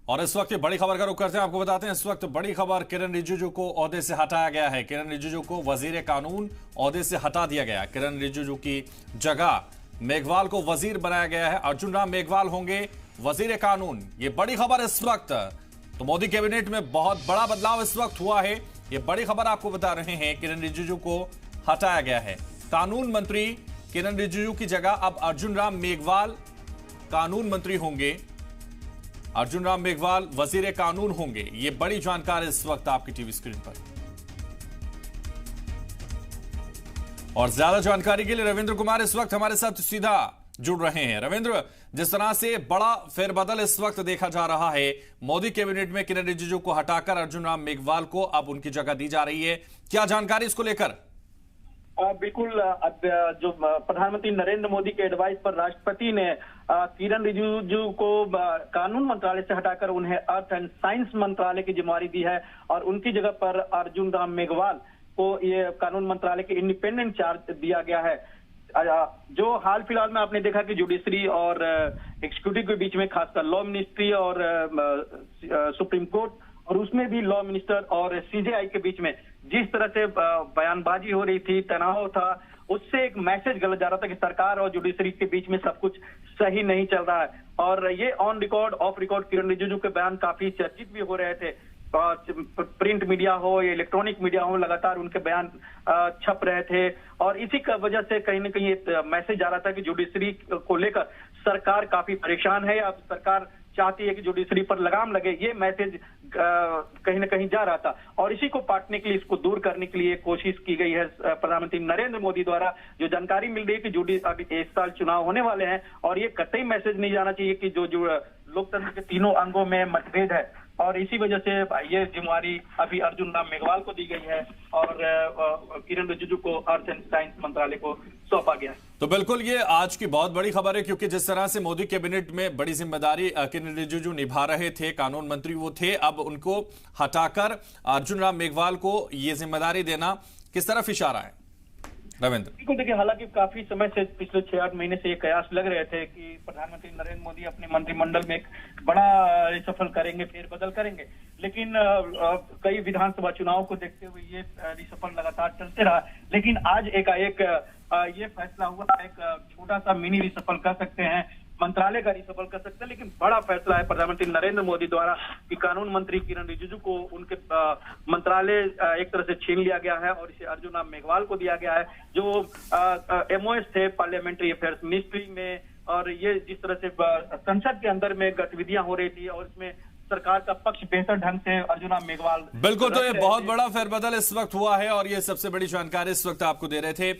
और इस वक्त बड़ी खबर का रुख करते हैं। आपको बताते हैं इस वक्त बड़ी खबर, किरण रिजिजू को ओहदे से हटाया गया है। किरण रिजिजू को वजीर कानून ओहदे से हटा दिया गया। किरण रिजिजू की जगह मेघवाल को वजीर बनाया गया है। अर्जुन राम मेघवाल होंगे वजीर कानून। ये बड़ी खबर इस वक्त, तो मोदी कैबिनेट में बहुत बड़ा बदलाव इस वक्त हुआ है। ये बड़ी खबर आपको बता रहे हैं, किरण रिजिजू को हटाया गया है। कानून मंत्री किरण रिजिजू की जगह अब अर्जुन राम मेघवाल कानून मंत्री होंगे। अर्जुन राम मेघवाल वजीर कानून होंगे। ये बड़ी जानकारी इस वक्त आपकी टीवी स्क्रीन पर। और ज्यादा जानकारी के लिए रविंद्र कुमार इस वक्त हमारे साथ सीधा जुड़ रहे हैं। रविंद्र, जिस तरह से बड़ा फेरबदल इस वक्त देखा जा रहा है, मोदी कैबिनेट में किरण रिजिजू को हटाकर अर्जुन राम मेघवाल को अब उनकी जगह दी जा रही है, क्या जानकारी इसको लेकर? बिल्कुल, जो प्रधानमंत्री नरेंद्र मोदी के एडवाइस पर राष्ट्रपति ने किरण रिजिजू को कानून मंत्रालय से हटाकर उन्हें अर्थ एंड साइंस मंत्रालय की जिम्मेदारी दी है और उनकी जगह पर अर्जुन राम मेघवाल को ये कानून मंत्रालय के इंडिपेंडेंट चार्ज दिया गया है। जो हाल फिलहाल में आपने देखा कि जुडिशरी और एग्जीक्यूटिव के बीच में, खासकर लॉ मिनिस्ट्री और सुप्रीम कोर्ट और उसमें भी लॉ मिनिस्टर और सीजेआई के बीच में जिस तरह से बयानबाजी हो रही थी, तनाव था, उससे एक मैसेज गलत जा रहा था कि सरकार और जुडिशरी के बीच में सब कुछ सही नहीं चल रहा है। और ये ऑन रिकॉर्ड ऑफ रिकॉर्ड किरण रिजिजू के बयान काफी चर्चित भी हो रहे थे। प्रिंट मीडिया हो या इलेक्ट्रॉनिक मीडिया हो, लगातार उनके बयान छप रहे थे और इसी का वजह से कहीं ना कहीं मैसेज जा रहा था कि जुडिशरी को लेकर सरकार काफी परेशान है। अब सरकार चाहती है कि जुडिशरी पर लगाम लगे, ये मैसेज कहीं ना कहीं जा रहा था। और इसी को पाटने के लिए, इसको दूर करने के लिए कोशिश की गई है प्रधानमंत्री नरेंद्र मोदी द्वारा। जो जानकारी मिल रही है कि अभी इस साल चुनाव होने वाले हैं और ये कतई मैसेज नहीं जाना चाहिए कि जो लोकतंत्र के तीनों अंगों में मतभेद है, और इसी वजह से ये जिम्मेदारी अभी अर्जुन राम मेघवाल को दी गई है और किरण रिजिजू को अर्थ एंड साइंस मंत्रालय को सौंपा गया है। तो बिल्कुल ये आज की बहुत बड़ी खबर है, क्योंकि जिस तरह से मोदी कैबिनेट में बड़ी जिम्मेदारी किरण रिजिजू निभा रहे थे, कानून मंत्री वो थे, अब उनको हटाकर अर्जुन राम मेघवाल को ये जिम्मेदारी देना किस तरफ इशारा है रविंद्र? बिल्कुल, देखिए, हालांकि काफी समय से, पिछले 6-8 महीने से ये कयास लग रहे थे कि प्रधानमंत्री नरेंद्र मोदी अपने मंत्रिमंडल में एक बड़ा रिशफल करेंगे, फेरबदल करेंगे, लेकिन कई विधानसभा चुनाव को देखते हुए ये रिशफल लगातार चलते रहा। लेकिन आज एकाएक ये फैसला हुआ, एक छोटा सा मिनी रिशफल कह सकते हैं, मंत्रालय का रिशफल कर सकते हैं, लेकिन बड़ा फैसला है प्रधानमंत्री नरेंद्र मोदी द्वारा कि कानून मंत्री किरण रिजिजू को उनके मंत्रालय एक तरह से छीन लिया गया है और इसे अर्जुन राम मेघवाल को दिया गया है, जो एमओएस थे पार्लियामेंट्री अफेयर्स मिनिस्ट्री में। और ये जिस तरह से संसद के अंदर में गतिविधियां हो रही थी और इसमें सरकार का पक्ष बेहतर ढंग से अर्जुन राम मेघवाल, बिल्कुल, तो ये बहुत बड़ा फेरबदल इस वक्त हुआ है और ये सबसे बड़ी जानकारी इस वक्त आपको दे रहे थे